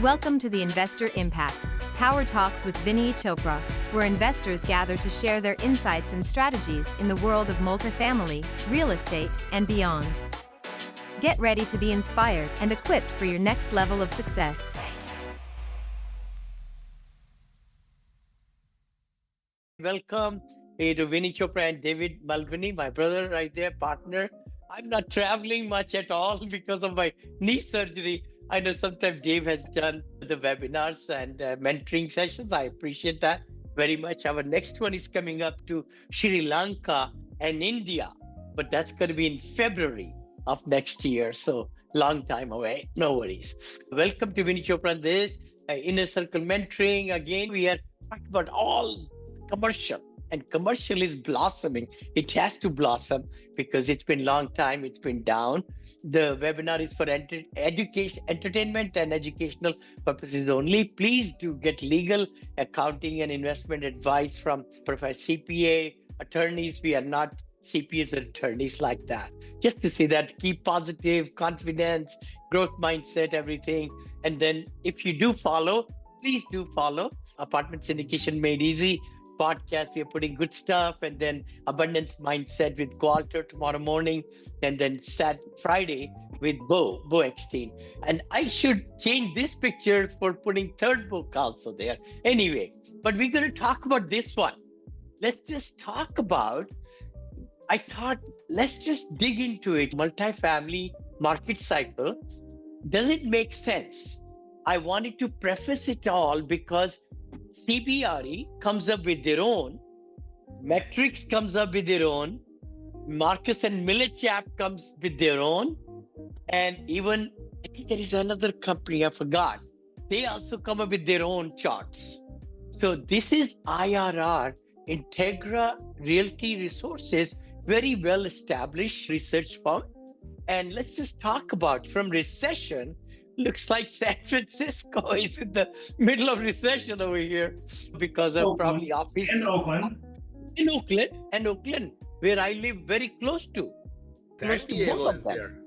Welcome to the Investor Impact, Power Talks with Vinny Chopra, where investors gather to share their insights and strategies in the world of multifamily, real estate, and beyond. Get ready to be inspired and equipped for your next level of success. Welcome to Vinny Chopra and David Malvini, my brother right there, partner. I'm not traveling much at all because of my knee surgery. I know sometimes Dave has done the webinars and mentoring sessions. I appreciate that very much. Our next one is coming up to Sri Lanka and India, but that's going to be in February of next year. So long time away. No worries. Welcome to Vinny Chopra and this Inner Circle Mentoring. Again, we are talking about all commercial, and commercial is blossoming. It has to blossom because it's been a long time. It's been down. The webinar is for education, entertainment and educational purposes only. Please do get legal, accounting and investment advice from Professor CPA attorneys. We are not CPAs or attorneys like that. Just to say that, keep positive, confidence, growth mindset, everything. And then if you do follow, please do follow Apartment Syndication Made Easy podcast. We are putting good stuff, and then Abundance Mindset with Walter tomorrow morning, and then Friday with Bo Eckstein. And I should change this picture for putting third book also there. Anyway, but we're going to talk about this one. Let's just talk about, I thought, let's just dig into it. Multifamily market cycle. Does it make sense? I wanted to preface it all because CBRE comes up with their own, Metrics comes up with their own, Marcus and Millichap comes with their own, and even I think there is another company, I forgot. They also come up with their own charts. So this is IRR, Integra Realty Resources, very well established research firm. And let's just talk about from recession. Looks like San Francisco is in the middle of recession over here because of Oakland. probably office. In Oakland. In Oakland, where I live very close to. San Diego is there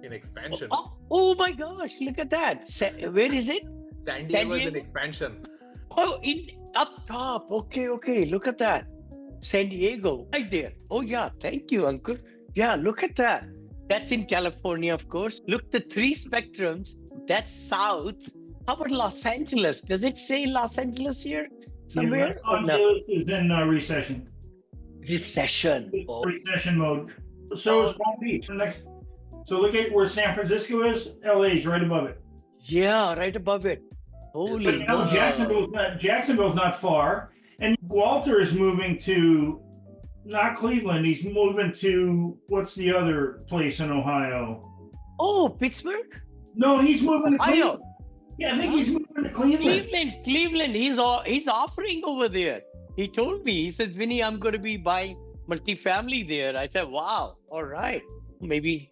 in expansion. Oh my gosh, look at that. Where is it? San Diego is in expansion. Oh, up top. Okay. Look at that. San Diego, right there. Oh yeah, thank you, uncle. Yeah, look at that. That's in California, of course. Look, the three spectrums. That's south. How about Los Angeles? Does it say Los Angeles here somewhere? Los Angeles is in recession. Recession. It's recession mode. So is Palm Beach. So look at where San Francisco is. LA is right above it. Yeah, right above it. Holy. But now Jacksonville's not far, and Walter is moving to not Cleveland. He's moving to what's the other place in Ohio? Oh, Pittsburgh. No, he's moving to Ohio. Cleveland. Yeah, I think he's moving to Cleveland. Cleveland. He's offering over there. He told me. He says, Vinny, I'm going to be buying multifamily there. I said, wow. All right. Maybe.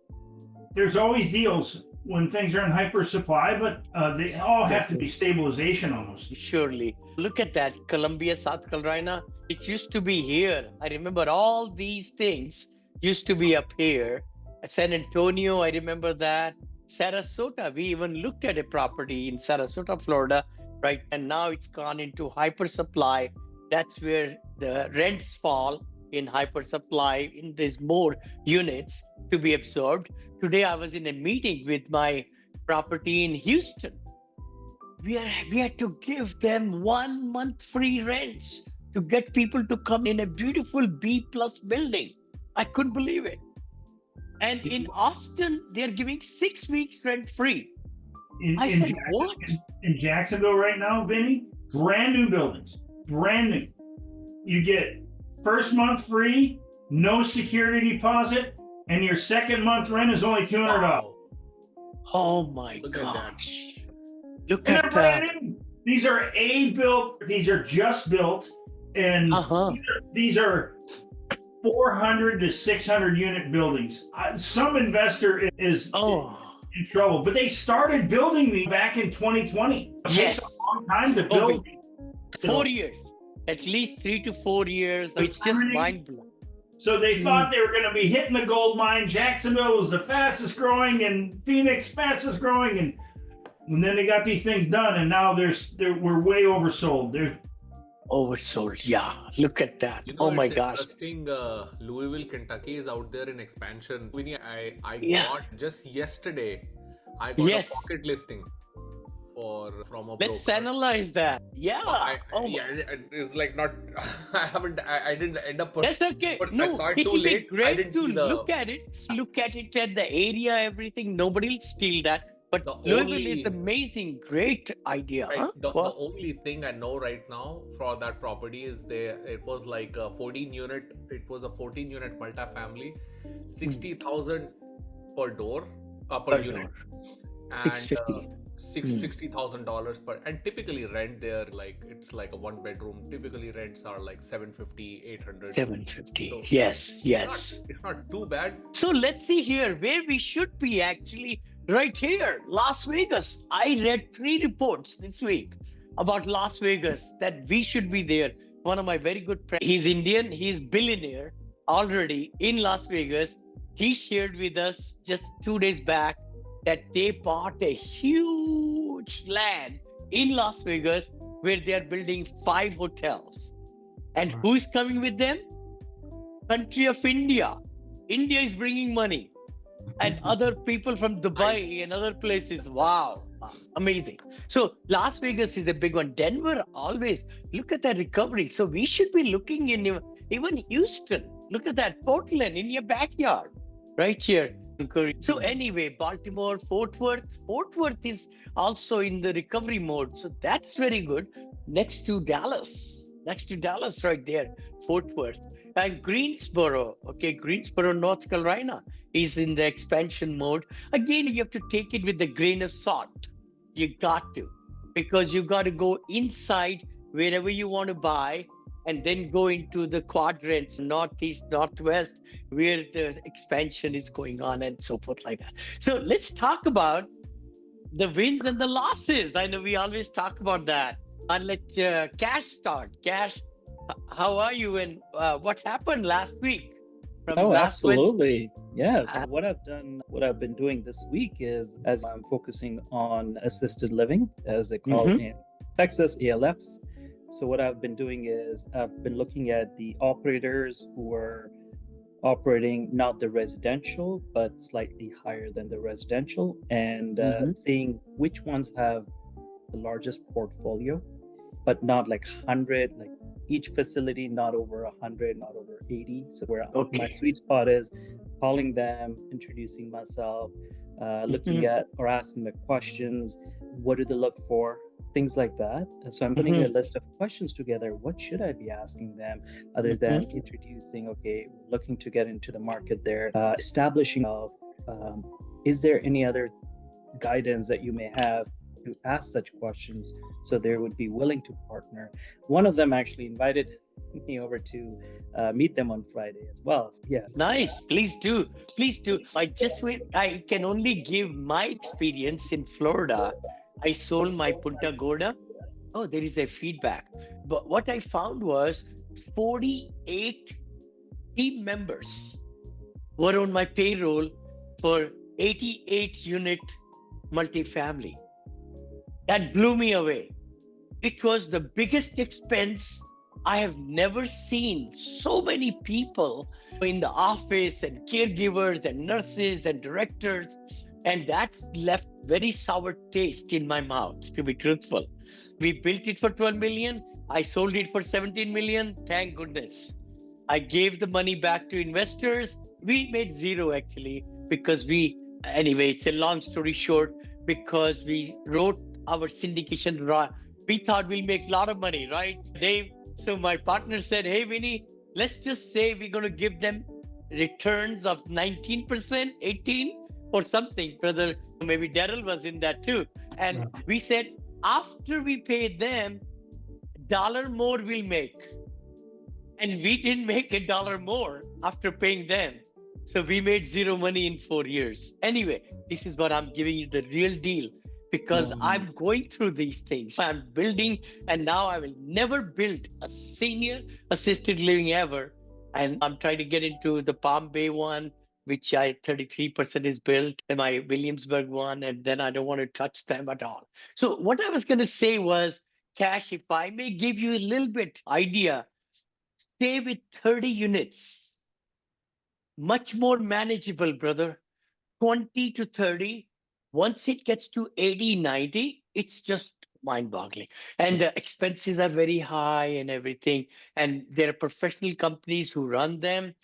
There's always deals when things are in hyper supply, but they all have to be stabilization almost. Surely. Look at that. Columbia, South Carolina. It used to be here. I remember all these things used to be up here. San Antonio, I remember that. Sarasota, we even looked at a property in Sarasota, Florida, right? And now it's gone into hyper supply. That's where the rents fall in hyper supply. There's more units to be absorbed. Today, I was in a meeting with my property in Houston. We had to give them 1 month free rents to get people to come in a beautiful B+ building. I couldn't believe it. And in Austin, they're giving 6 weeks rent free. I said, what? In Jacksonville right now, Vinny, brand new buildings, brand new. You get first month free, no security deposit, and your second month rent is only $200. Wow. Oh my Look gosh. Look And at they're that. brand new. These are built, these are just built, and these are 400 to 600 unit buildings. Some investor is in trouble, but they started building these back in 2020. It takes a long time to build. 4 years, at least 3 to 4 years. It's just mind blowing. So they thought they were going to be hitting the gold mine. Jacksonville was the fastest growing, and Phoenix fastest growing, and And then they got these things done, and now we're way oversold. Oversold. Yeah. Look at that. You know, Oh my it's gosh. interesting. Louisville, Kentucky is out there in expansion. Winnie, I Yeah. got just yesterday. I got Yes. a pocket listing from a Let's broker. analyze that. Yeah. It's like not. I didn't end up. That's okay. But No, I saw it it too will be late. I great didn't to see the. look at it. Look at it at the area, everything. Nobody will steal that. But The Louisville only- is amazing. Great idea. Right. Huh? The Wow. only thing I know right now for that property is it was like a 14 unit. It was a 14 unit multifamily, 60,000 per door, per unit, and $650. $60,000 per. And typically rent there, like it's like a 1 bedroom. Typically rents are like 750, 800. 750. So Yes. Yes. It's not too bad. So let's see here where we should be actually. Right here, Las Vegas. I read 3 reports this week about Las Vegas that we should be there. One of my very good friends, he's Indian, he's billionaire already in Las Vegas. He shared with us just 2 days back that they bought a huge land in Las Vegas where they are building 5 hotels. And who's coming with them? Country of India. India is bringing money. And other people from Dubai and other places. Wow. Amazing. So Las Vegas is a big one. Denver, always look at that recovery. So we should be looking in even Houston. Look at that. Portland in your backyard, right here. So anyway, Baltimore, Fort Worth. Fort Worth is also in the recovery mode. So that's very good. Next to Dallas right there, Fort Worth. And Greensboro, North Carolina is in the expansion mode. Again, you have to take it with a grain of salt. You got to, because you got to go inside wherever you want to buy and then go into the quadrants, northeast, northwest, where the expansion is going on and so forth like that. So let's talk about the wins and the losses. I know we always talk about that. And let Cash start. Cash, how are you, and what happened last week? Absolutely. Yes. What I've been doing this week is, as I'm focusing on assisted living, as they call it in Texas, ALFs. So what I've been doing is I've been looking at the operators who are operating not the residential, but slightly higher than the residential, and seeing which ones have the largest portfolio, but not like 100, like each facility not over 100, not over 80. So where my sweet spot is, calling them, introducing myself, looking at or asking the questions, what do they look for, things like that. And so I'm putting a list of questions together. What should I be asking them other than introducing, looking to get into the market there, establishing of, is there any other guidance that you may have to ask such questions so they would be willing to partner. One of them actually invited me over to meet them on Friday as well. So, yeah. Nice. Please do. I can only give my experience in Florida. I sold my Punta Gorda. Oh, there is a feedback. But what I found was 48 team members were on my payroll for 88 unit multifamily. That blew me away. It was the biggest expense. I have never seen so many people in the office and caregivers and nurses and directors. And that left very sour taste in my mouth, to be truthful. We built it for 12 million. I sold it for 17 million. Thank goodness. I gave the money back to investors. We made zero actually, because anyway, it's a long story short, because we wrote our syndication right. We thought we'll make a lot of money, right, Dave? So my partner said, hey, Vinny, let's just say we're going to give them returns of 19%, 18 or something. Brother, maybe Daryl was in that too. And we said, after we pay them, $1 more we'll make. And we didn't make $1 more after paying them. So we made zero money in 4 years. Anyway, this is what I'm giving you, the real deal. Because I'm going through these things. I'm building, and now I will never build a senior assisted living ever. And I'm trying to get into the Palm Bay one, which I 33% is built, and my Williamsburg one, and then I don't want to touch them at all. So what I was going to say was, Cash, if I may give you a little bit idea, stay with 30 units, much more manageable, brother. 20 to 30. Once it gets to 80, 90, it's just mind-boggling. And the expenses are very high and everything. And there are professional companies who run them.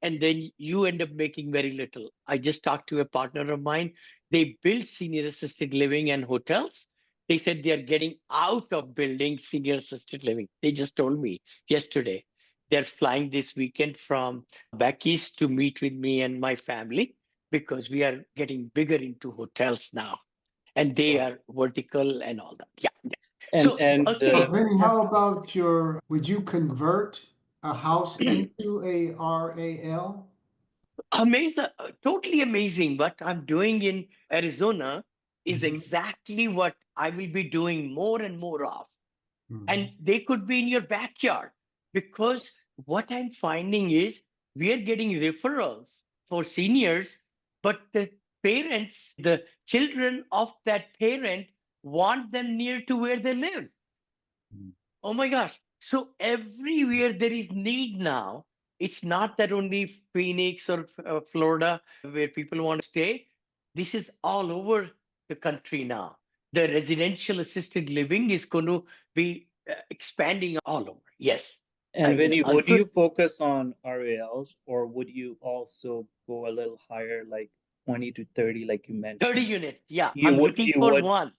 And then you end up making very little. I just talked to a partner of mine. They build senior assisted living and hotels. They said they are getting out of building senior assisted living. They just told me yesterday. They're flying this weekend from back east to meet with me and my family because we are getting bigger into hotels now. And they are vertical and all that. Yeah. And Vinny, how about would you convert a house into a RAL? Amazing, totally amazing. What I'm doing in Arizona is exactly what I will be doing more and more of. And they could be in your backyard, because what I'm finding is we are getting referrals for seniors, but the parents, the children of that parent want them near to where they live. Oh my gosh. So everywhere there is need now. It's not that only Phoenix or Florida where people want to stay. This is all over the country now. The residential assisted living is going to be expanding all over. Yes. And Vinny, would you focus on RALs, or would you also go a little higher, like 20 to 30, like you mentioned? 30 units. Yeah. I'm looking for one.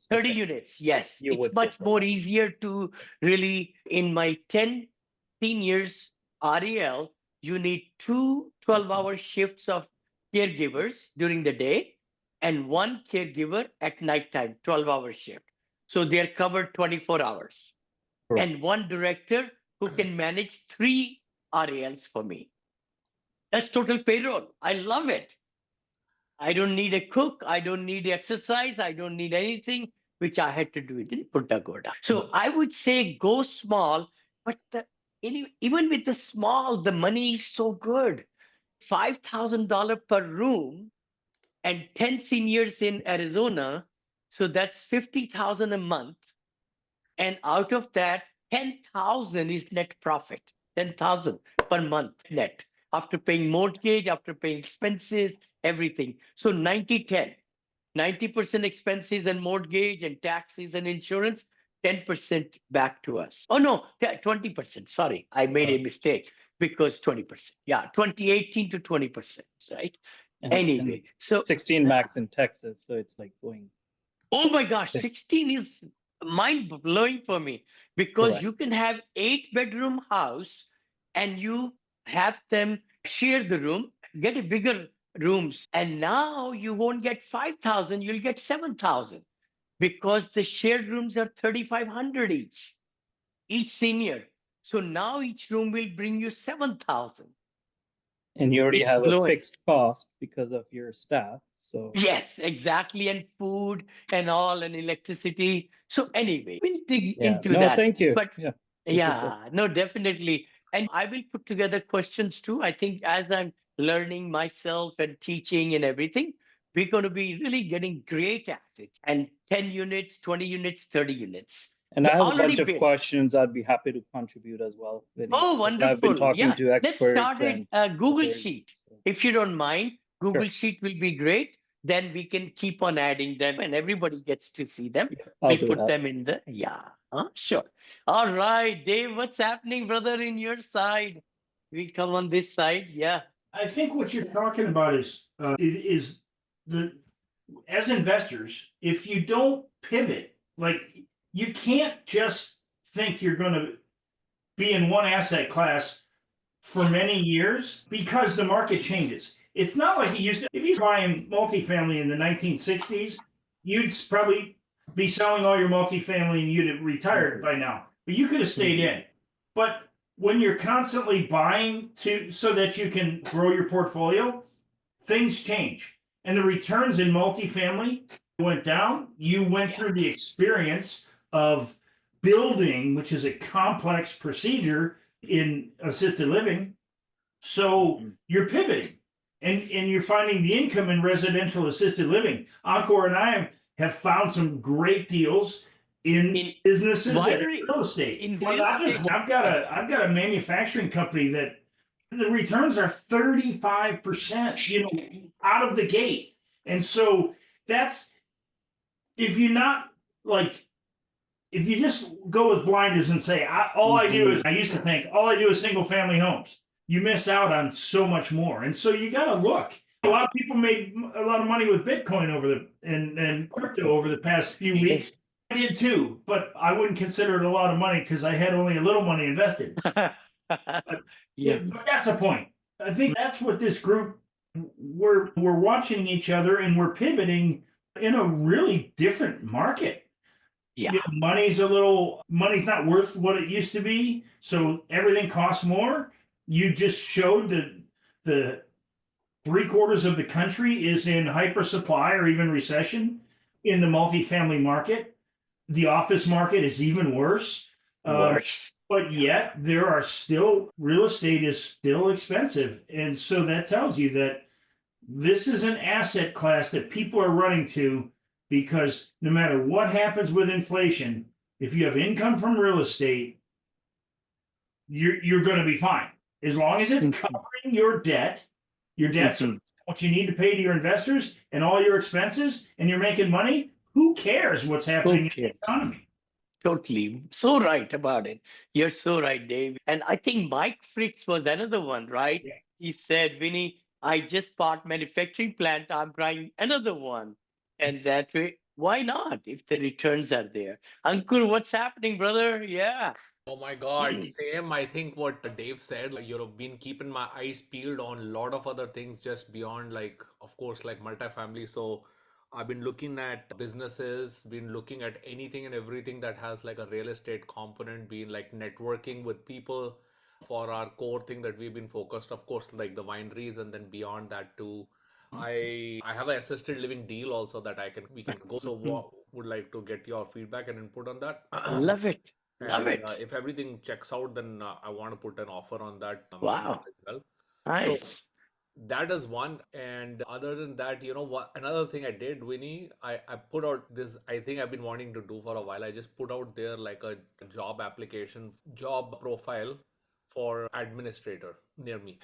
30 units. Yes. It's much more easier to really, in my 10 seniors REL, you need 2 12-hour shifts of caregivers during the day and one caregiver at nighttime, 12-hour shift. So they're covered 24 hours. Correct. And one director who can manage 3 RALs for me. That's total payroll. I love it. I don't need a cook. I don't need exercise. I don't need anything, which I had to do it in Punta Gorda. So I would say go small, but even with the small, the money is so good. $5,000 per room and 10 seniors in Arizona. So that's 50,000 a month. And out of that, 10,000 is net profit, 10,000 per month net, after paying mortgage, after paying expenses, everything. So 90-10, 90% expenses and mortgage and taxes and insurance, 10% back to us. Oh, no, 20%. Sorry, I made a mistake, because 20%. Yeah, 2018 to 20%, right? Anyway, so 16 max in Texas. So it's like going. Oh my gosh, 16 is mind-blowing for me, because you can have 8-bedroom house and you have them share the room, get a bigger rooms. And now you won't get 5,000, you'll get 7,000, because the shared rooms are 3,500 each senior. So now each room will bring you 7,000. And you already have a fixed cost because of your staff. So yes, exactly. And food and all, and electricity. So anyway, we'll dig into that. Thank you. But no, definitely. And I will put together questions too. I think as I'm learning myself and teaching and everything, we're going to be really getting great at it. And 10 units, 20 units, 30 units. And I have a bunch of questions. I'd be happy to contribute as well, Vinny. Oh, wonderful. I've been talking to experts. Let's start a Google Sheet. If you don't mind, Google Sheet will be great. Then we can keep on adding them and everybody gets to see them. We put them in the, sure. All right, Dave, what's happening, brother, in your side? We come on this side, I think what you're talking about is as investors, if you don't pivot, like, you can't just think you're going to be in one asset class for many years, because the market changes. It's not like it used to. If you're buying multifamily in the 1960s, you'd probably be selling all your multifamily and you'd have retired by now. But you could have stayed in. But when you're constantly buying so that you can grow your portfolio, things change. And the returns in multifamily went down. You went through the experience of building, which is a complex procedure in assisted living. So you're pivoting. and you're finding the income in residential assisted living. Encore and I have found some great deals in businesses that are real estate. I've got a manufacturing company that the returns are 35%, out of the gate. And so that's, if you're not like, if you just go with blinders and say, I used to think all I do is single family homes, you miss out on so much more. And so you got to look. A lot of people made a lot of money with Bitcoin and crypto over the past few weeks. I did too, but I wouldn't consider it a lot of money because I had only a little money invested. But that's the point. I think that's what this group, we're watching each other and we're pivoting in a really different market. Money's not worth what it used to be, so everything costs more. You just showed that the 3/4 of the country is in hyper supply or even recession in the multifamily market. The office market is even worse. But yet there are still, real estate is still expensive. And so that tells you that this is an asset class that people are running to, because no matter what happens with inflation, if you have income from real estate, you're going to be fine. As long as it's covering your debt's what you need to pay to your investors and all your expenses, and you're making money, who cares what's happening in the economy? Totally. So right about it. You're so right, Dave. And I think Mike Fritz was another one, right? Yeah. He said, Vinny, I just bought manufacturing plant. I'm buying another one. And that way, why not if the returns are there? Ankur, what's happening, brother? Yeah. Oh my God, same. I think what Dave said, like, you've been keeping my eyes peeled on a lot of other things just beyond, like, of course, like multifamily. So I've been looking at businesses, been looking at anything and everything that has like a real estate component, being like networking with people for our core thing that we've been focused, of course, like the wineries, and then beyond that too. I have an assisted living deal also that we can go. So would like to get your feedback and input on that. Love it. Love And it. if everything checks out, then I want to put an offer on that Wow. as well. Nice. So that is one. And other than that, what another thing I did, Winnie, I put out this, I think I've been wanting to do for a while. I just put out there like a job application, job profile for administrator near me.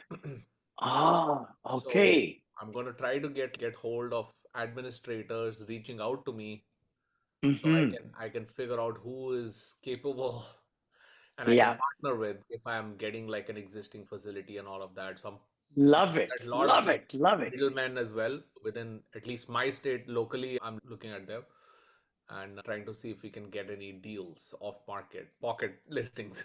Okay. So I'm going to try to get hold of administrators reaching out to me, so I can figure out who is capable and I can partner with if I'm getting like an existing facility and all of that. So I'm Love it. a lot Love of it. Love it. middlemen as well within at least my state locally. I'm looking at them and trying to see if we can get any deals off market, pocket listings.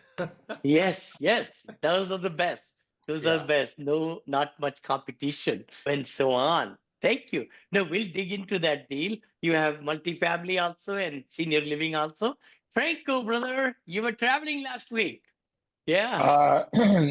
Yes, yes. Those are the best. Those are Yeah. the best. No, not much competition and so on. Thank you. No, we'll dig into that deal. You have multifamily also and senior living also. Franco, brother, you were traveling last week. Yeah.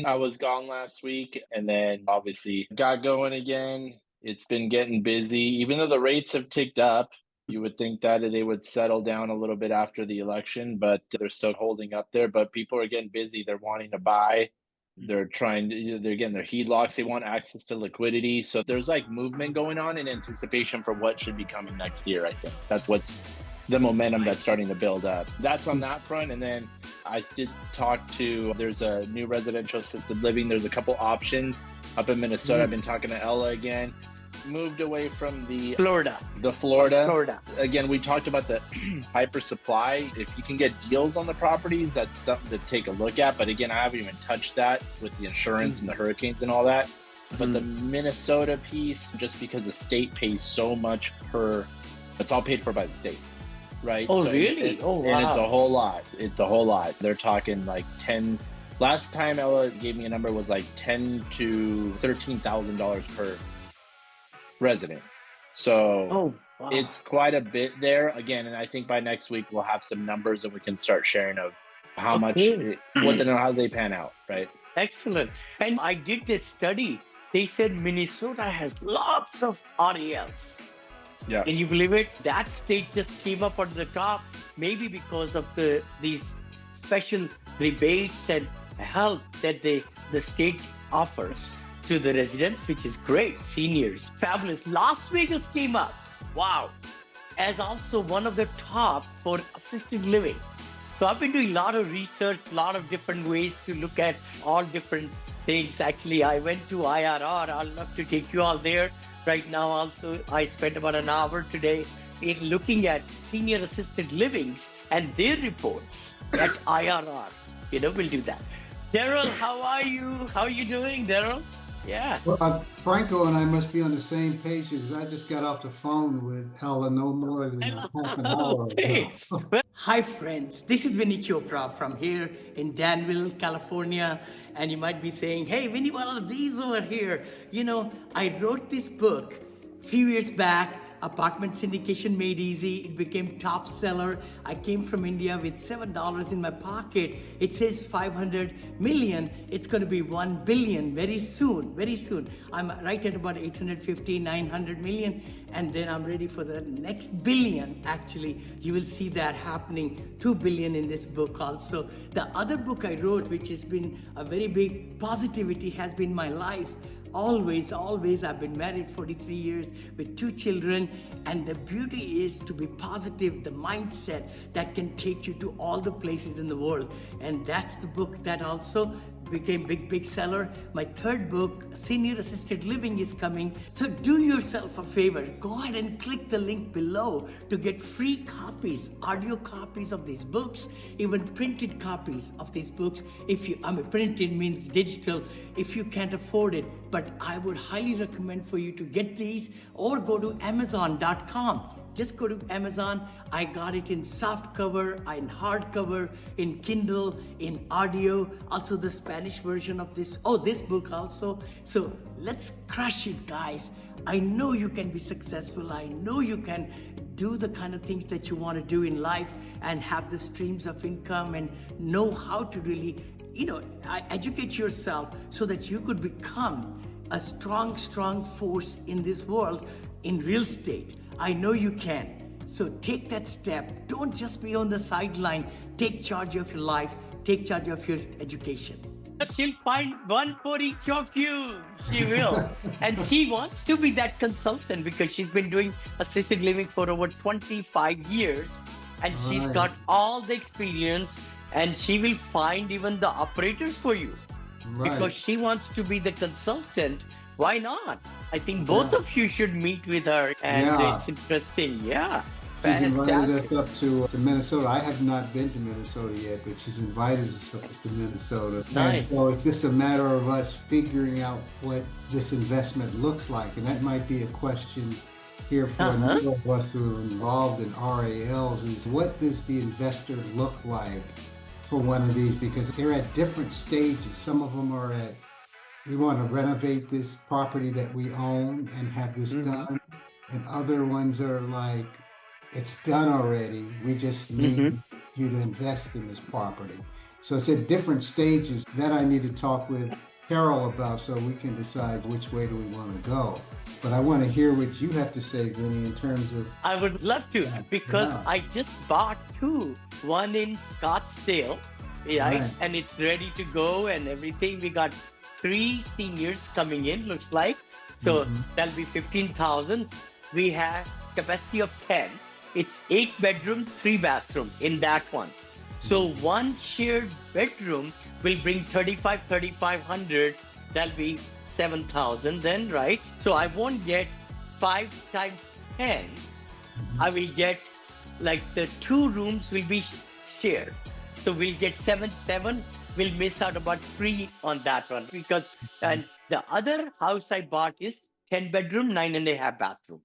I was gone last week and then obviously got going again. It's been getting busy. Even though the rates have ticked up, you would think that they would settle down a little bit after the election, but they're still holding up there. But people are getting busy. They're wanting to buy. They're getting their HELOCs. They want access to liquidity. So there's like movement going on in anticipation for what should be coming next year, I think. That's what's the momentum that's starting to build up. That's on that front. And then I did talk to, there's a new residential assisted living. There's a couple options up in Minnesota. I've been talking to Ella again. Moved away from the Florida. Again, we talked about the hyper supply. If you can get deals on the properties, that's something to take a look at. But again, I haven't even touched that with the insurance and the hurricanes and all that. But the Minnesota piece, just because the state pays so much it's all paid for by the state, right? Oh, so really? Wow. And it's a whole lot. It's a whole lot. They're talking like 10. Last time Ella gave me a number was like $10,000 to $13,000 per resident. So it's quite a bit there again. And I think by next week we'll have some numbers and we can start sharing of how much, how they pan out, right? Excellent. And I did this study. They said Minnesota has lots of RELs. Yeah. Can you believe it? That state just came up at the top, maybe because of these special rebates and help that the state offers. to the residents, which is great. Seniors, fabulous. Las Vegas came up, wow, as also one of the top for assisted living. So I've been doing a lot of research, a lot of different ways to look at all different things. Actually, I went to IRR. I'll love to take you all there. Right now, also, I spent about an hour today in looking at senior assisted livings and their reports at IRR. We'll do that. Daryl, how are you? How are you doing, Daryl? Yeah. Well, Franco and I must be on the same page as I just got off the phone with Ella no more than half an hour Okay. ago. Hi friends, this is Vinny Chopra from here in Danville, California. And you might be saying, hey Vinny, what are these over here? I wrote this book a few years back, Apartment Syndication Made Easy. It became top seller. I came from India with $7 in my pocket. It says 500 million. It's going to be 1 billion very soon, very soon. I'm right at about 850, 900 million. And then I'm ready for the next billion. Actually, you will see that happening, 2 billion in this book also. The other book I wrote, which has been a very big positivity, has been my life. Always, I've been married 43 years with 2 children, and the beauty is to be positive, the mindset that can take you to all the places in the world. And that's the book that also became big seller. My third book, Senior Assisted Living, is coming. So do yourself a favor, go ahead and click the link below to get free copies, audio copies of these books, even printed copies of these books. Printed means digital if you can't afford it, but I would highly recommend for you to get these or go to Amazon.com. Just go to Amazon. I got it in soft cover, in hardcover, in Kindle, in audio, also the Spanish version of this book also. So let's crush it, guys. I know you can be successful. I know you can do the kind of things that you want to do in life and have the streams of income and know how to really, educate yourself so that you could become a strong force in this world in real estate. I know you can. So take that step. Don't just be on the sideline. Take charge of your life. Take charge of your education. She'll find one for each of you. She will. And she wants to be that consultant because she's been doing assisted living for over 25 years. And she's got all the experience, and she will find even the operators for you. Because she wants to be the consultant. Why not? I think both of you should meet with her, and it's interesting. Yeah. She's invited us up to Minnesota. I have not been to Minnesota yet, but she's invited us up to Minnesota. Nice. And so it's just a matter of us figuring out what this investment looks like. And that might be a question here for a number of us who are involved in RALs is what does the investor look like for one of these? Because they're at different stages. Some of them are at, we want to renovate this property that we own and have this done. And other ones are like, it's done already. We just need you to invest in this property. So it's at different stages that I need to talk with Carol about so we can decide which way do we want to go. But I want to hear what you have to say, Vinny, in terms of... I would love to, because I just bought 2. One in Scottsdale, right? And it's ready to go and everything. We got 3 seniors coming in, looks like. So that'll be 15,000. We have capacity of 10. It's 8 bedroom, 3 bathroom in that one. So one shared bedroom will bring 3,500. That'll be 7,000 then, right? So I won't get 5 times 10. I will get like the 2 rooms will be shared. So we'll get 7. We'll miss out about 3 on that one because and the other house I bought is 10 bedroom, 9.5 bathroom.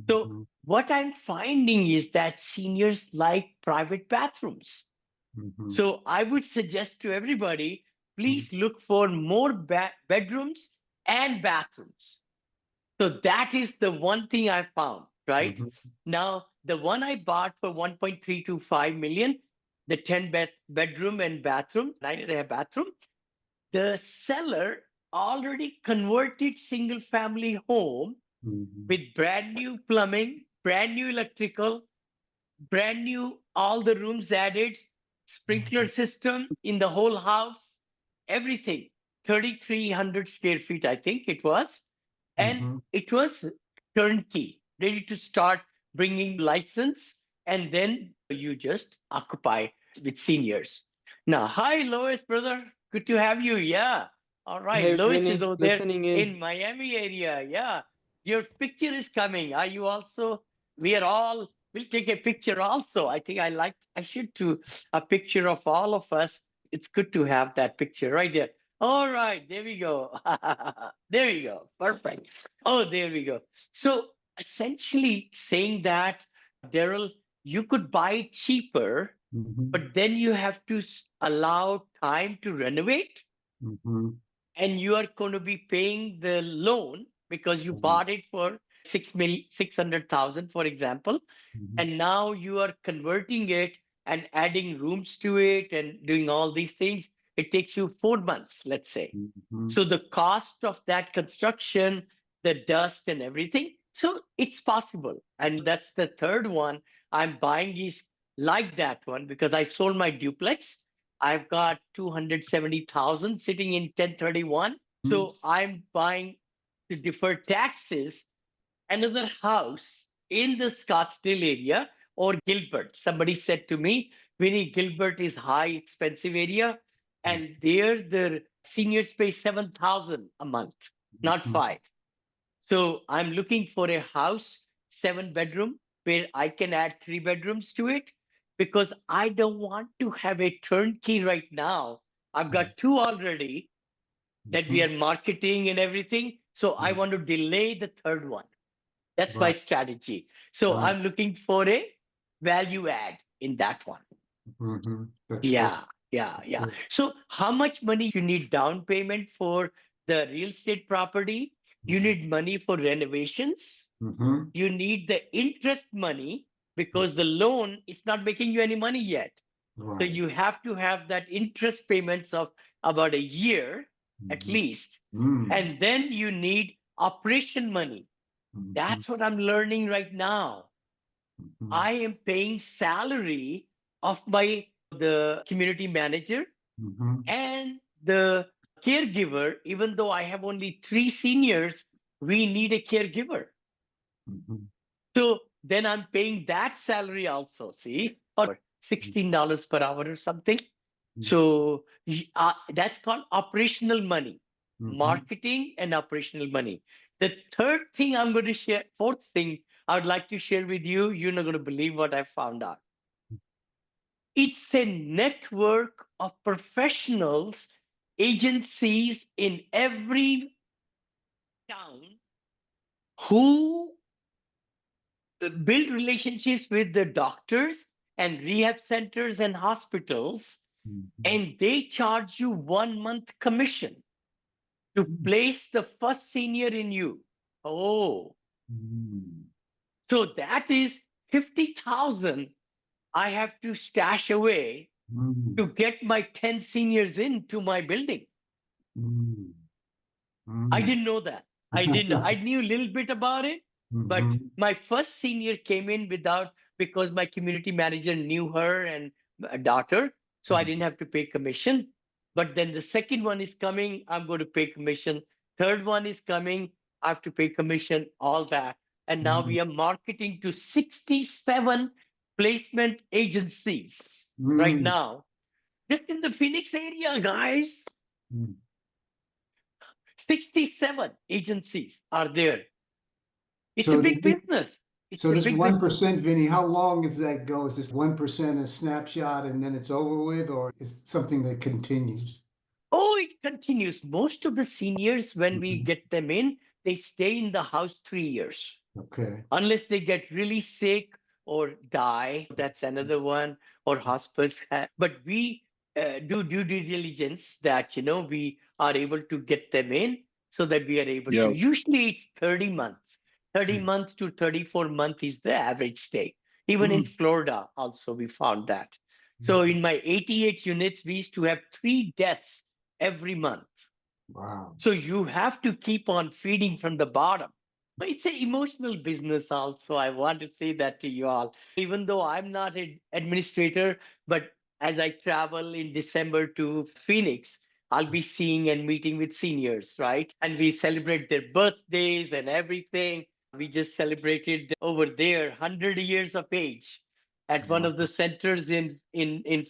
So what I'm finding is that seniors like private bathrooms. So I would suggest to everybody, please look for more bedrooms and bathrooms. So that is the one thing I found, right? Now, the one I bought for 1.325 million, the 10 bedroom and bathroom, 9.5 bathroom, the seller already converted single family home with brand new plumbing, brand new electrical, brand new, all the rooms added, sprinkler system in the whole house, everything. 3,300 square feet, I think it was. And it was turnkey, ready to start bringing license. And then you just occupy with seniors. Now, hi, Lois, brother. Good to have you. Yeah. All right. Hey, Lois is Vinny, over there listening in. in Miami area. Yeah. Your picture is coming. Are you also? We are all, we'll take a picture also. I think I should do a picture of all of us. It's good to have that picture right there. All right. There we go. There we go. Perfect. Oh, there we go. So essentially saying that, Daryl, you could buy it cheaper, but then you have to allow time to renovate, and you are going to be paying the loan because you bought it for 600,000, for example, and now you are converting it and adding rooms to it and doing all these things. It takes you 4 months, let's say. So the cost of that construction, the dust and everything. So it's possible. And that's the third one I'm buying is like that one because I sold my duplex. I've got 270,000 sitting in 1031. So I'm buying to defer taxes another house in the Scottsdale area or Gilbert. Somebody said to me, Vinny, Gilbert is high, expensive area. And there the seniors pay 7,000 a month, not 5. So I'm looking for a house, 7-bedroom, where I can add 3 bedrooms to it because I don't want to have a turnkey right now. I've got 2 already that we are marketing and everything. So I want to delay the third one. That's my strategy. So I'm looking for a value add in that one. Yeah. So how much money you need down payment for the real estate property? You need money for renovations. You need the interest money because the loan is not making you any money yet. So you have to have that interest payments of about a year at least. And then you need operation money. That's what I'm learning right now. I am paying salary of the community manager and the caregiver. Even though I have only 3 seniors, we need a caregiver. So then I'm paying that salary also, see, or $16 per hour or something. So that's called operational money, marketing and operational money. The third thing I'm going to share, fourth thing I would like to share with you, you're not going to believe what I found out. It's a network of professionals, agencies in every town who build relationships with the doctors and rehab centers and hospitals, and they charge you 1 month commission to place the first senior in you. Oh, so that is 50,000 I have to stash away to get my 10 seniors into my building. I didn't know that. I knew a little bit about it, but my first senior came in because my community manager knew her and a daughter, so I didn't have to pay commission. But then the second one is coming, I'm going to pay commission. Third one is coming, I have to pay commission, all that. And now we are marketing to 67 placement agencies right now, just in the Phoenix area, guys. 67 agencies are there. It's a big business. So this 1%, Vinny, how long does that go? Is this 1% a snapshot and then it's over with, or is it something that continues? Oh, it continues. Most of the seniors, when we get them in, they stay in the house 3 years. Okay. Unless they get really sick or die, that's another one, or hospitals. But we do due diligence that, we are able to get them in so that we are able to. Usually it's 30 months. 30 months to 34 months is the average stay. Even in Florida, also, we found that. So in my 88 units, we used to have 3 deaths every month. Wow. So you have to keep on feeding from the bottom. But it's an emotional business also. I want to say that to you all. Even though I'm not an administrator, but as I travel in December to Phoenix, I'll be seeing and meeting with seniors, right? And we celebrate their birthdays and everything. We just celebrated over there 100 years of age at one of the centers in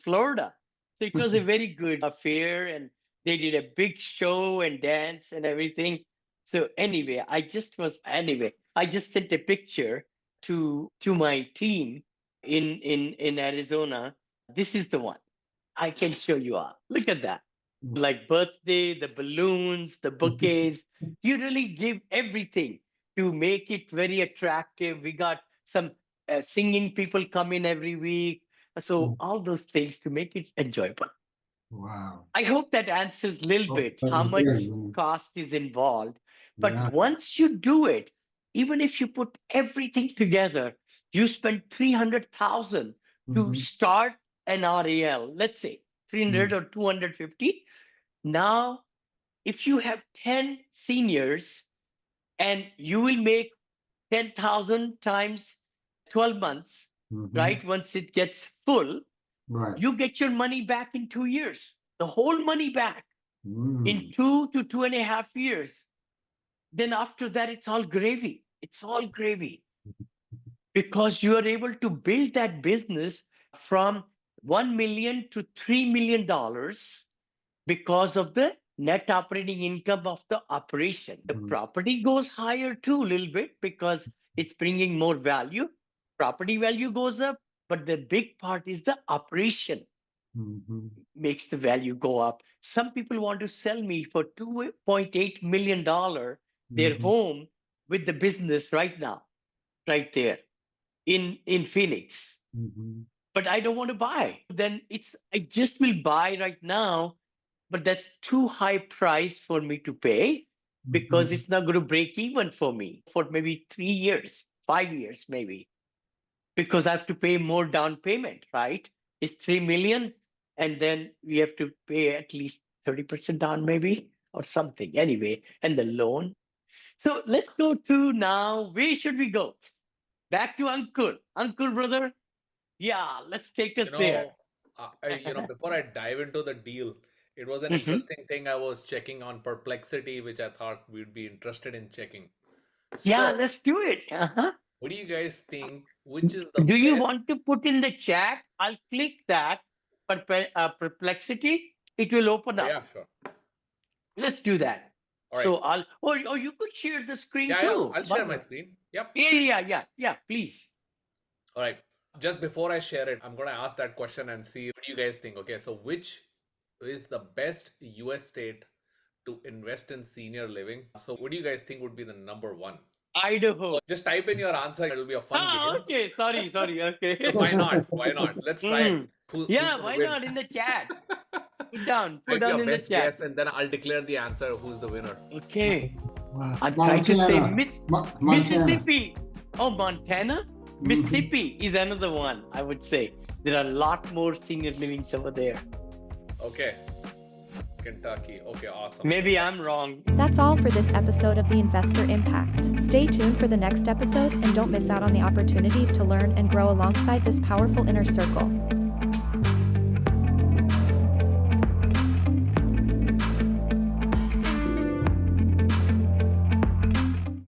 Florida. So it was a very good affair, and they did a big show and dance and everything. So anyway, I just sent a picture to my team in Arizona. This is the one. I can show you all. Look at that. Like birthday, the balloons, the bouquets. You really give everything to make it very attractive. We got some singing people come in every week. So all those things to make it enjoyable. Wow. I hope that answers a little bit how much cost is involved. But once you do it, even if you put everything together, you spend $300,000 to start an RAL, let's say 300 or 250. Now, if you have 10 seniors and you will make 10,000 times 12 months, right? Once it gets full, you get your money back in 2 years, the whole money back in 2 to 2.5 years. Then after that, it's all gravy. It's all gravy because you are able to build that business from $1 million to $3 million because of the net operating income of the operation. The property goes higher too a little bit because it's bringing more value. Property value goes up, but the big part is the operation makes the value go up. Some people want to sell me for $2.8 million their home with the business right now, right there in Phoenix. But I don't want to buy. Then I just will buy right now, but that's too high price for me to pay because it's not going to break even for me for maybe 3 years, 5 years maybe, because I have to pay more down payment, right? It's $3 million, and then we have to pay at least 30% down maybe or something anyway, and the loan. So let's go to now, where should we go? Back to Ankur. Ankur, brother. Yeah, let's take us there. Before I dive into the deal, it was an interesting thing I was checking on Perplexity, which I thought we'd be interested in checking. Yeah, let's do it. What do you guys think? Which is the Do you want to put in the chat? I'll click that. Perplexity, it will open up. Yeah, sure. Let's do that. All right. So or you could share the screen too. Yeah, I'll share my screen. Yep. Yeah, please. All right. Just before I share it, I'm going to ask that question and see what you guys think. Okay, so which is the best US state to invest in senior living? So what do you guys think would be the number one? Idaho. Just type in your answer. It'll be a fun game. Okay. Sorry. Okay. Why not? Let's try it. Why not in the chat? Put down in the chat. Guess, and then I'll declare the answer. Who's the winner? Okay. I'm trying to say Mississippi. Oh, Montana? Mississippi is another one, I would say. There are a lot more senior livings over there. Okay. Kentucky. Okay, awesome. Maybe I'm wrong. That's all for this episode of the Investor Impact. Stay tuned for the next episode and don't miss out on the opportunity to learn and grow alongside this powerful inner circle.